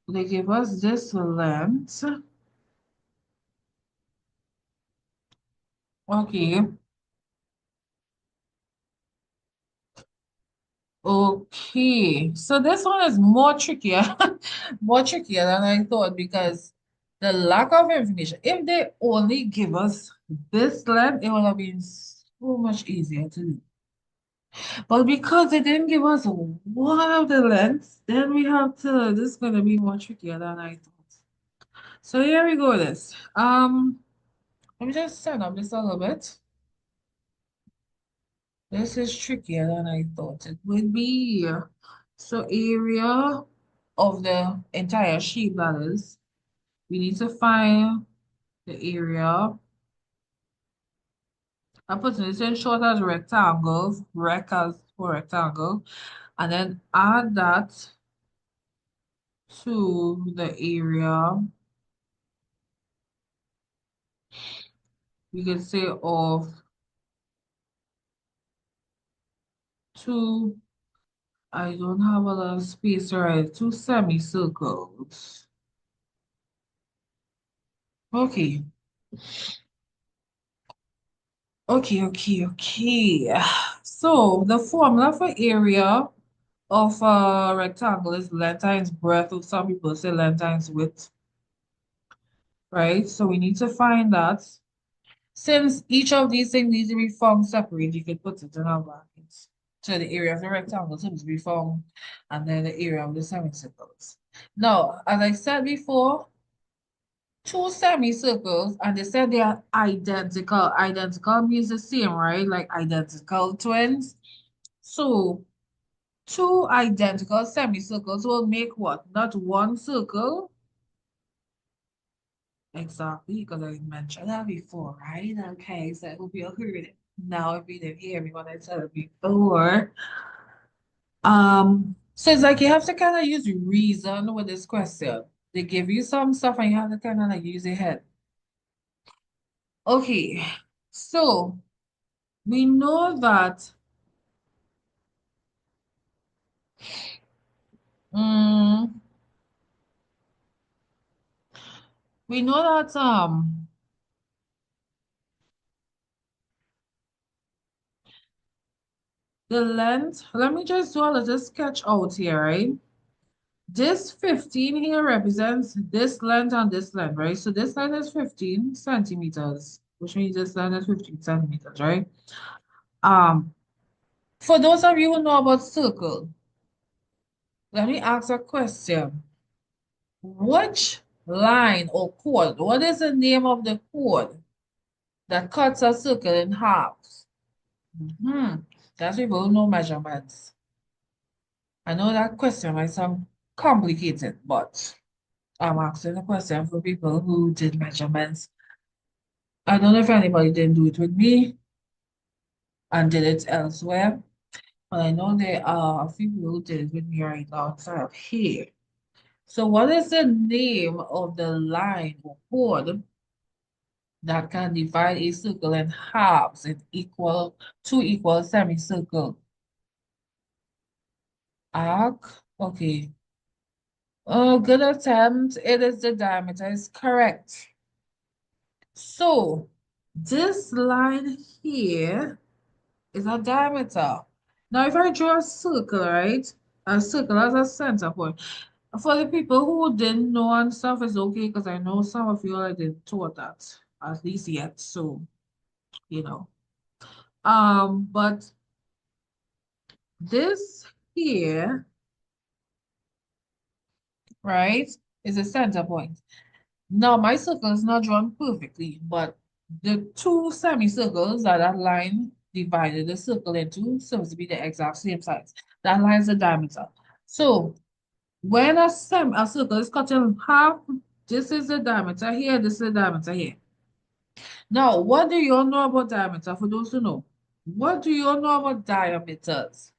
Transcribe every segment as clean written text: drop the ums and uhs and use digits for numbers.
They give us this length. Okay. Okay. So this one is more trickier, more trickier than I thought because the lack of information. If they only give us this length, it would have been so much easier to do. But because they didn't give us one of the lengths, then we have to, this is going to be more trickier than I thought. So here we go, this. Let me just turn up this a little bit. This is trickier than I thought it would be. So area of the entire sheet, that is, we need to find the area. I'm putting this in short as rectangles, rec as for rectangle, and then add that to the area, we can say of two, I don't have a lot of space, right? Two semicircles. Okay. Okay. So the formula for area of a rectangle is length times breadth, or some people say length times width, right? So we need to find that. Since each of these things needs to be formed separate, you could put it in our brackets. So the area of the rectangle seems to be formed, and then the area of the semicircles. Now, as I said before, two semicircles, and they said they are identical. Identical means the same, right? Like identical twins. So two identical semicircles will make what? Not one circle. Exactly, because I mentioned that before, right? Okay, so I hope you heard it. Now, if you didn't hear me when I said it before, so it's like you have to kind of use reason with this question. They give you some stuff and you have to kind of like use your head. Okay, so we know that um, we know that the length, let me just do a little sketch out here, right? This 15 here represents this length and this length, right? So this length is 15 centimeters, which means this length is 15 centimeters, right? Um, for those of you who know about circle, let me ask a question. Which line or chord, what is the name of the chord that cuts a circle in half? Hmm, that's people who know measurements. I know that question might sound complicated, but I'm asking a question for people who did measurements. I don't know if anybody didn't do it with me and did it elsewhere, but I know there are a few people who did it with me right now instead of here. So what is the name of the line or chord that can divide a circle in halves in two equal semicircles? Arc. Okay. Oh, good attempt. It is the diameter is correct. So this line here is a diameter. Now, if I draw a circle, right? A circle as a center point. For the people who didn't know and stuff is okay because I know some of you already taught that, at least yet. So, you know. But this here, right, is a center point. Now, my circle is not drawn perfectly, but the two semicircles that line divided the circle into seems to be the exact same size. That line is the diameter. So when a circle is cut in half, this is the diameter here, this is the diameter here. Now, what do you all know about diameter? For those who know, what do you all know about diameters?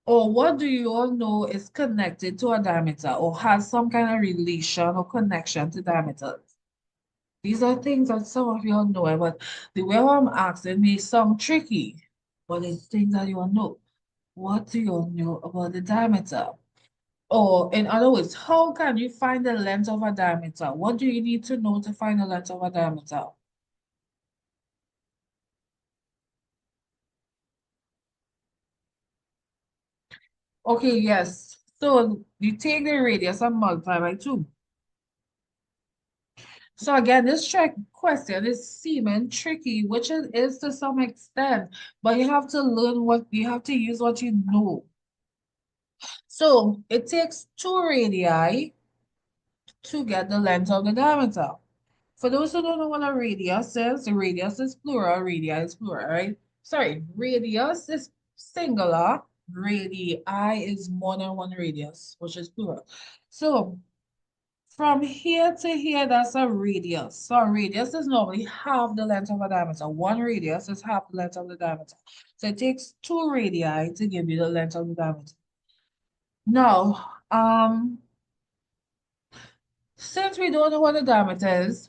Or what do you all know is connected to a diameter or has some kind of relation or connection to diameters? These are things that some of you all know, but the way I'm asking may sound tricky, but it's things that you all know. What do you know about the diameter? Or in other words, how can you find the length of a diameter? What do you need to know to find the length of a diameter? Okay, yes. So you take the radius and multiply by 2. So again, this trick question is seeming tricky, which it is to some extent, but you have to learn what you have to use what you know. So it takes 2 radii to get the length of the diameter. For those who don't know what a radius is, the radius is plural, radii is plural, right? Sorry, radius is singular, radii is more than one radius, which is plural. So from here to here, that's a radius. So a radius is normally half the length of a diameter. One radius is half the length of the diameter. So it takes 2 radii to give you the length of the diameter. Now, since we don't know what the diameter is,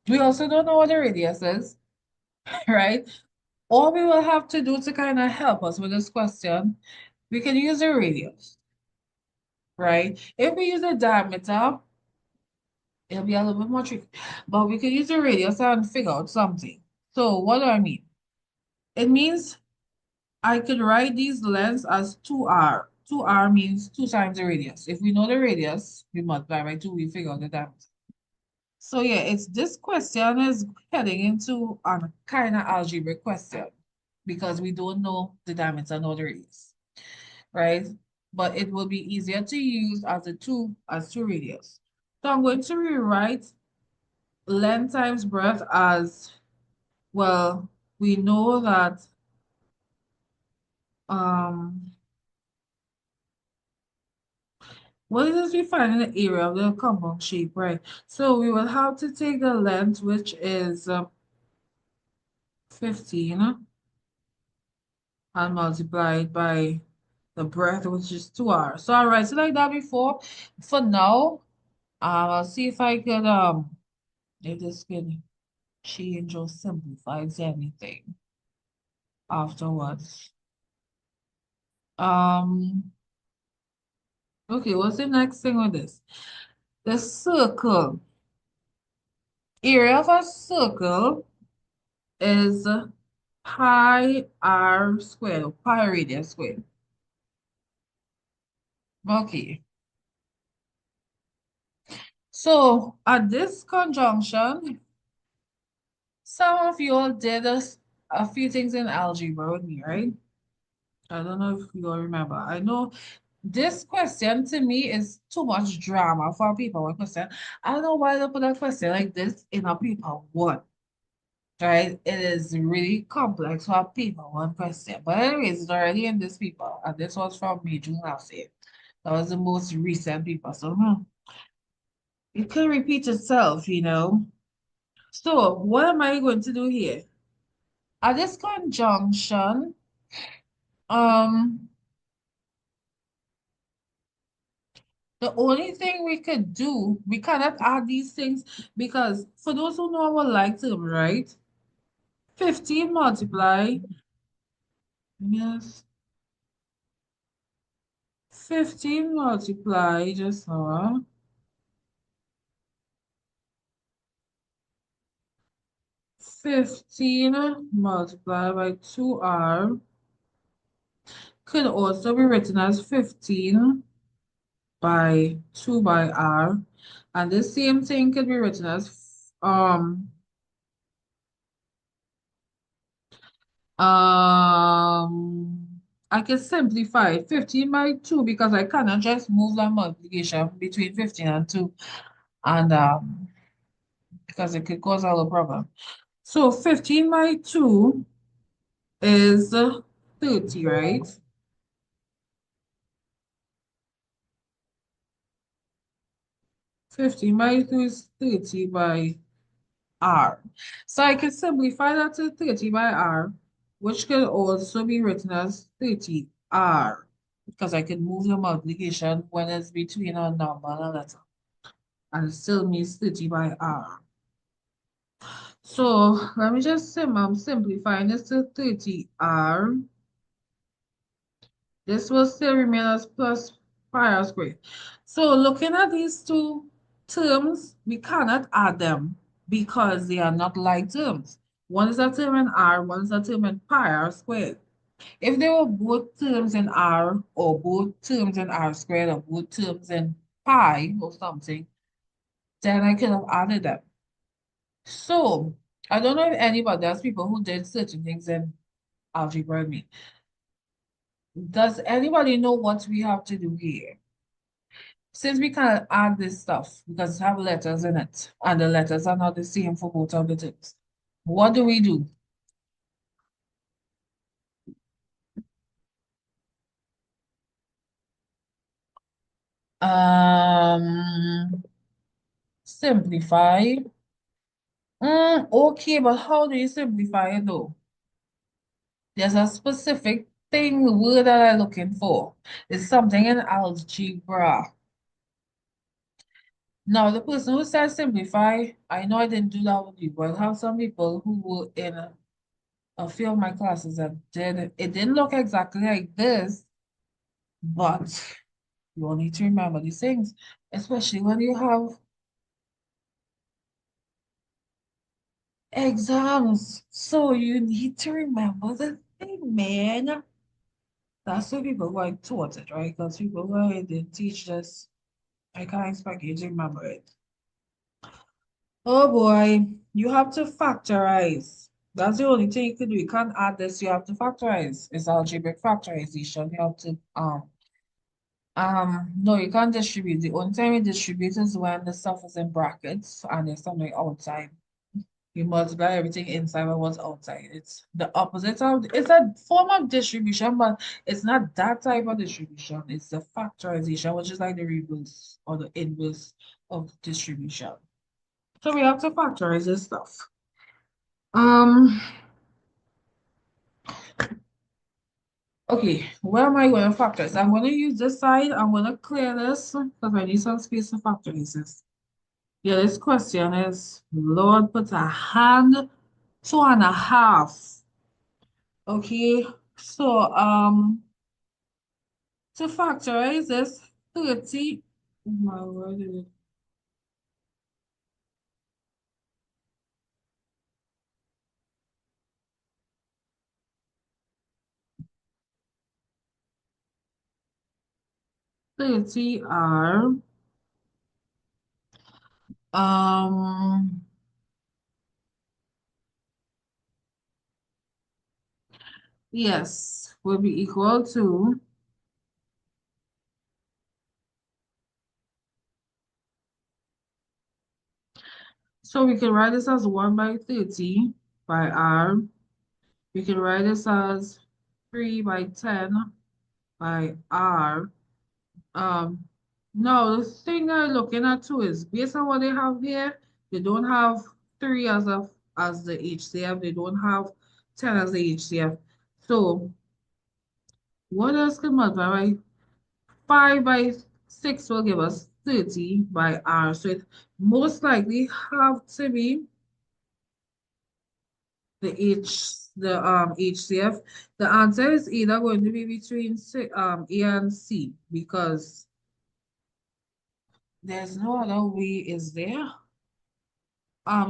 we also don't know what the radius is, right? All we will have to do to kind of help us with this question, we can use the radius, right? If we use the diameter, it'll be a little bit more tricky, but we can use the radius and figure out something. So what do I mean? It means I could write these lengths as 2r. 2r means 2 times the radius. If we know the radius, we multiply by 2, we figure out the diameter. So yeah, it's this question is heading into a kind of algebraic question because we don't know the diameter nor the radius, right? But it will be easier to use as two radius. So I'm going to rewrite length times breadth as well. We know that um what is this we find in the area of the compound shape, right? So we will have to take the length, which is 15, and multiply it by the breadth, which is 2r. So I'll write it like that before. For now, I'll see if I could if this can change or simplifies anything afterwards. Um, okay, what's the next thing with this? The circle. Area of a circle is pi r squared, pi radius squared. Okay. So at this conjunction, some of you all did a few things in algebra with me, right? I don't know if you all remember. I know this question to me is too much drama for a paper one question. I don't know why they put a question like this in a paper one, right? It is really complex for a paper one question. But anyways, it's already in this paper, and this was from May, June last year. That was the most recent paper. So it can repeat itself. So what am I going to do here? At this conjunction, um, the only thing we could do, we cannot add these things because for those who know our like term, right? 15 multiply, yes, 15 multiply, just now, 15 multiplied by 2r could also be written as 15 by 2 by r. And the same thing could be written as I can simplify it. 15 by 2 because I cannot just move the multiplication between 15 and 2 and because it could cause a little problem. So 15 by 2 is 30, right? 15 by 2 is 30 by r. So I can simplify that to 30 by r, which can also be written as 30r because I can move the multiplication when it's between a number and a letter. And it still means 30 by r. So let me just I'm simplifying this to 30r This will still remain as plus pi r squared. So looking at these two terms, we cannot add them because they are not like terms. One is a term in r, one is a term in pi r squared. If they were both terms in r, or both terms in r squared, or both terms in pi or something, then I could have added them. So I don't know if anybody, there's people who did certain things in algebra with me. Does anybody know what we have to do here? Since we can add this stuff because it have letters in it, and the letters are not the same for both of the things, what do we do? Simplify. Okay, but how do you simplify it though? There's a specific thing, word that I'm looking for. It's something in algebra. Now, the person who said simplify, I know I didn't do that with you, but I have some people who were in a few of my classes that did it. It didn't look exactly like this, but you will need to remember these things, especially when you have exams. So you need to remember the thing, man. That's what people who are taught it, right? Because people who didn't teach this, I can't expect you to remember it. Oh boy, you have to factorize. That's the only thing you can do. You can't add this, you have to factorize. It's algebraic factorization. You have to no, you can't distribute. The only time you distribute is when the stuff is in brackets and there's something outside. You multiply everything inside and what's outside. It's the opposite of, it's a form of distribution, but it's not that type of distribution. It's the factorization, which is like the reverse or the inverse of distribution. So we have to factorize this stuff. Um, okay, where am I going to factorize? I'm going to use this side. I'm going to clear this because I need some space to factorize this. Yeah, this question is, Lord, put a hand, 2.5. Okay, so to factorize this, 30, oh my word, 30 are um yes, will be equal to, so we can write this as 1 by 30 by r. We can write this as 3 by 10 by r. Um, no, the thing I'm looking at too is based on what they have here, they don't have 3 as the HCF, they don't have 10 as the HCF. So what else can multiply by 5 by 6 will give us 30 by r. So it most likely have to be the HCF. The answer is either going to be between A and C because there's no other way, is there?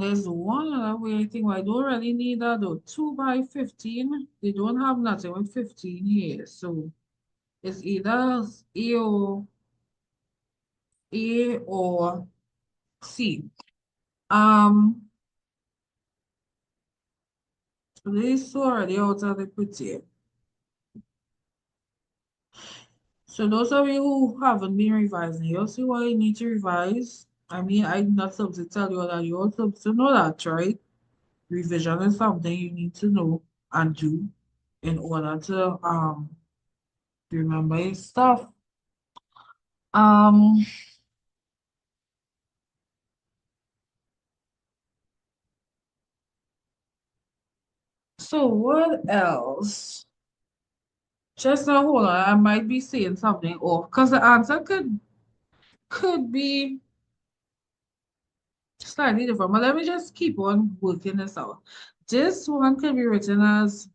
There's one other way I think, well, I don't really need that though. 2 by 15. They don't have nothing with 15 here. So it's either A or C. Um, these two already out of the picture. So those of you who haven't been revising, you'll see why you need to revise. I mean, I'm not supposed to tell you that. You're supposed to know that, right? Revision is something you need to know and do in order to remember your stuff. Um, so what else? Just now, hold on. I might be saying something off because the answer could be slightly different. But let me just keep on working this out. This one could be written as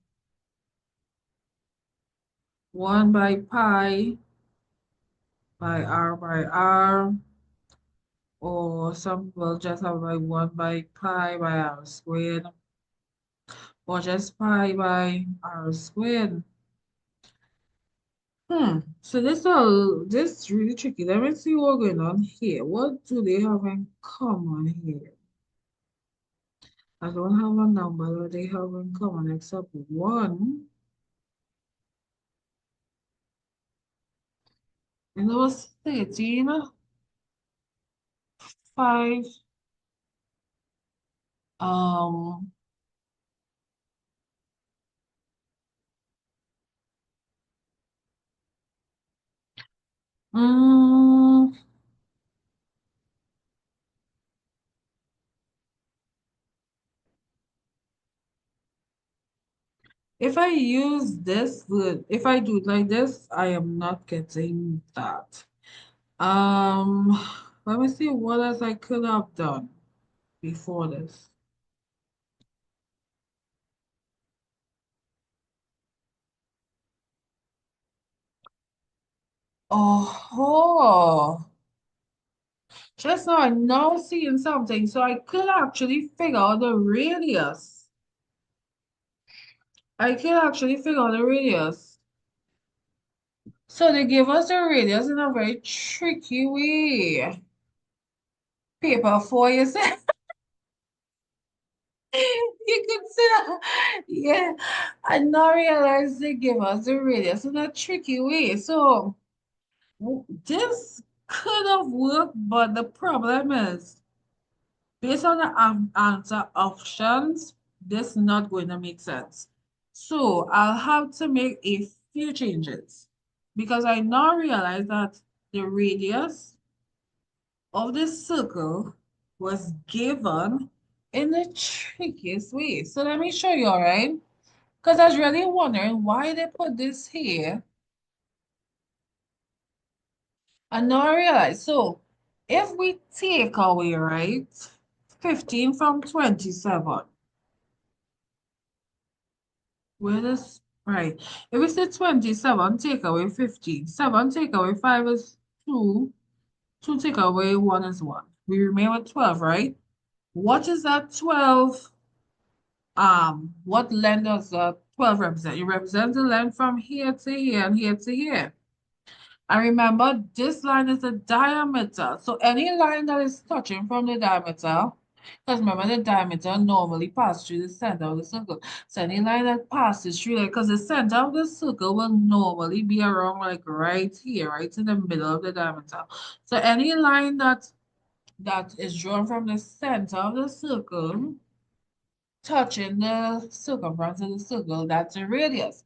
1 by pi by r, or some people just have like 1 by pi by r squared, or just pi by r squared. So this is really tricky. Let me see what's going on here. What do they have in common here? I don't have a number that they have in common except one. And it was 13, 5, um, mm, if I use this, if I do it like this, I am not getting that. Um, Let me see what else I could have done before this. Oh, just now I'm now seeing something. So I could actually figure out the radius. I could actually figure out the radius. So they give us the radius in a very tricky way. Paper four, you said? You could say that. Yeah. I now realize they give us the radius in a tricky way. So this could have worked, but the problem is, based on the answer options, this is not going to make sense. So I'll have to make a few changes because I now realize that the radius of the circle was given in the trickiest way. So let me show you, all right? Because I was really wondering why they put this here. And now I realize, so if we take away, right, 15 from 27, where does, right, if we say 27, take away 15, 7 take away 5 is 2, 2 take away 1 is 1. We remain with 12, right? What is that 12? What length does the 12 represent? It represents the length from here to here and here to here. And remember, this line is the diameter. So any line that is touching from the diameter, because remember the diameter normally passes through the center of the circle. So any line that passes through there, because the center of the circle will normally be around like right here, right in the middle of the diameter. So any line that is drawn from the center of the circle, touching the circumference of the circle, that's a radius.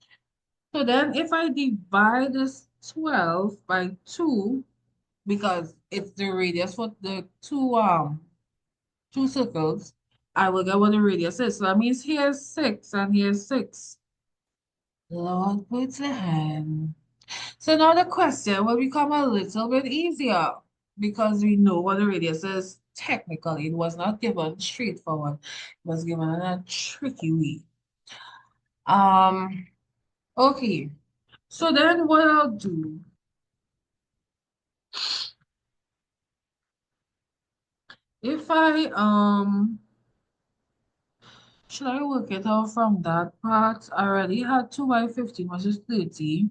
So then if I divide this 12 by 2, because it's the radius for the two circles, I will get what the radius is. So that means here's 6 and here's 6. Lord puts the hand. So now the question will become a little bit easier because we know what the radius is. Technically, it was not given straightforward. It was given in a tricky way. Um, okay. So then what I'll do, if I should I work it out from that part? I already had 2 by 15, which is 30.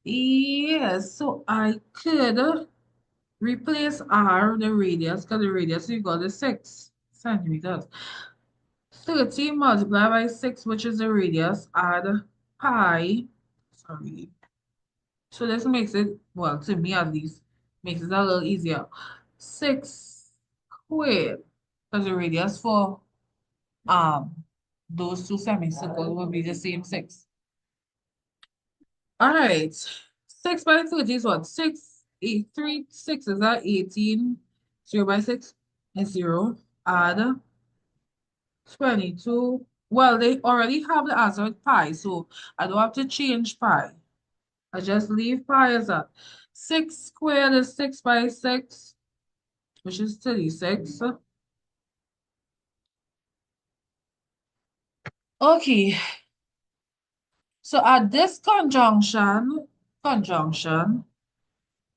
Yes, so I could replace R, the radius, because the radius you got is 6 centimeters. 30 multiplied by 6, which is the radius, add pi. Sorry. So this makes it, well, to me at least, makes it a little easier. 6 squared, because the radius for um those two semicircles will be the same 6. All right. 6 by 30 is what? 6, 8, 3, 6 is that 18. 0 by 6 is 0. Add 22. Well, they already have the answer with pi, so I don't have to change pi. I just leave pi as that. 6 squared is 6 by 6, which is 36. Okay, So at this conjunction,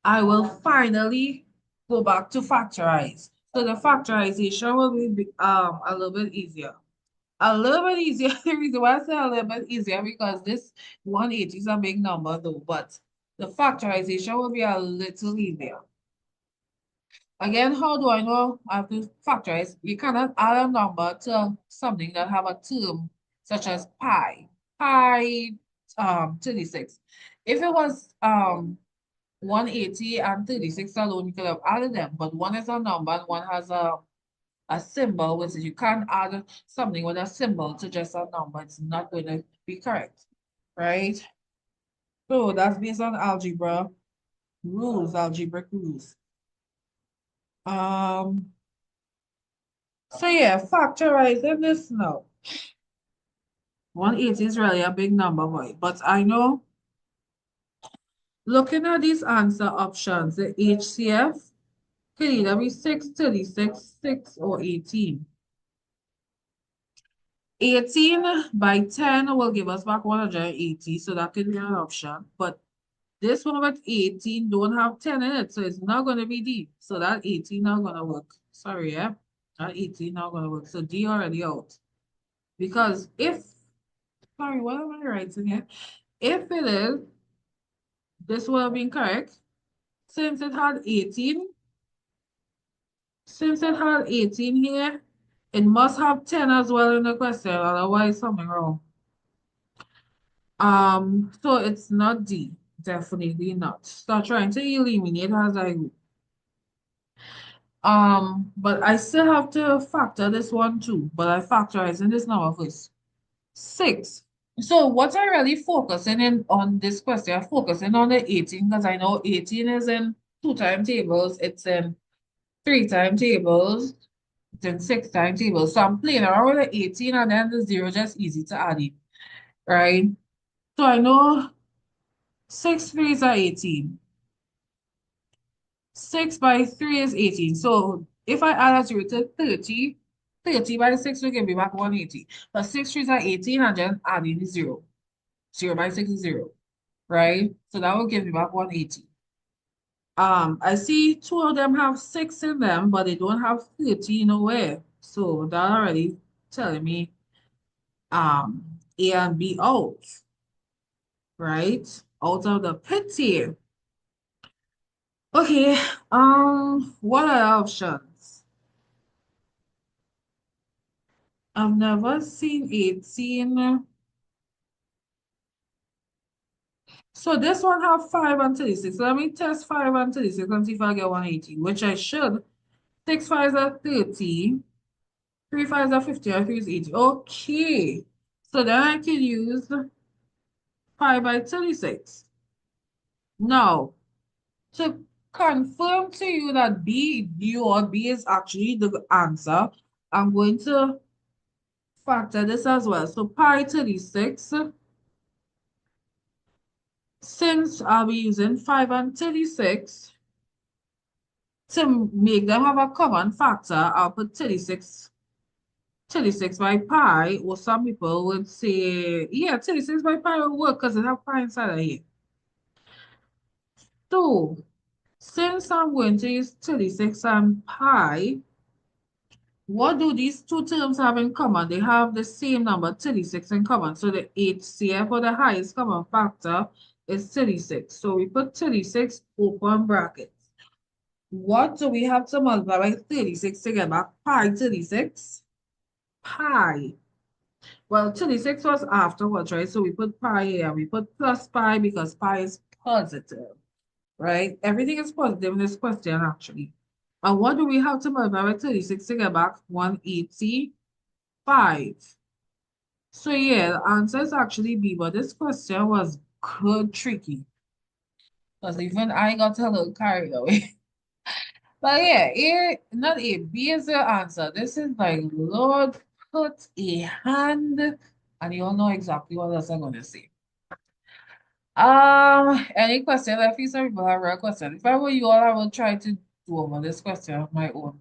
I will finally go back to factorize. So the factorization will be a little bit easier. A little bit easier. The reason why I say a little bit easier because this 180 is a big number though, but the factorization will be a little easier. Again, how do I know I have to factorize? You cannot add a number to something that have a term such as pi 36. If it was 180 and 36 alone, you could have added them, but one is a number and one has a symbol, which is you can't add something with a symbol to just a number. It's not going to be correct, right? So that's based on algebra rules, algebraic rules. So yeah, factorizing this now. 180 is really a big number, boy. But I know looking at these answer options, the HCF could either be 6, 36, 6, or 18. 18 by 10 will give us back 180, so that could be an option. But this one with 18 don't have 10 in it, so it's not going to be D. So that 18 not going to work. Sorry, yeah. That 18 not going to work. So D already out. Because if, sorry, what am I writing here? If it is, this would have been correct. Since it had 18, since it had 18 here, it must have 10 as well in the question, otherwise something wrong. So it's not D, definitely not. Start trying to eliminate as I go. But I still have to factor this one too, but I factorize in this number first. 6. So what I really focusing in on this question, I'm focusing on the 18 because I know 18 is in 2 timetables, it's in 3 timetables, it's in 6 timetables. So I'm playing around with the 18 and then the 0 just easy to add it, right? So I know 6 3s are 18. 6 by 3 is 18. So if I add a 0 to 30, 30 by 6 will give me back 180. But 6 3s are 18 and then adding the 0. 0 by 6 is 0, right? So that will give me back 180. I see 2 of them have 6 in them, but they don't have 30 nowhere. So that already telling me A and B out, right? Out of the pit here. Okay, what are the options? I've never seen 18. So this one have 5 and 36. Let me test 5 and 36 and see if I get 180, which I should. 6 5s are 30. 3 5s are 50, and 3 is 80. Okay. So then I can use 5 by 36. Now, to confirm to you that B or B is actually the answer, I'm going to factor this as well. So pi 36, since I'll be using 5 and 36, to make them have a common factor, I'll put 36 by pi, or some people would say, yeah, 36 by pi will work because it have pi inside of here. So, since I'm going to use 36 and pi, what do these two terms have in common? They have the same number, 36 in common. So the HCF, or the highest common factor, is 36. So we put 36 open brackets. What do we have to multiply by 36 to get back pi 36? Pi. Well, 36 was afterwards, right? So we put pi here. We put plus pi because pi is positive, right? Everything is positive in this question, actually. And what do we have to multiply by 36 to get back? 185. So yeah, the answer is actually B, but this question was good tricky. Because even I got a little carried away. But yeah, not A, B is the answer. This is like, Lord, put a hand, and you all know exactly what else I'm going to say. Any question? I feel some people have a question. If I were you all, I would try to do over this question on my own.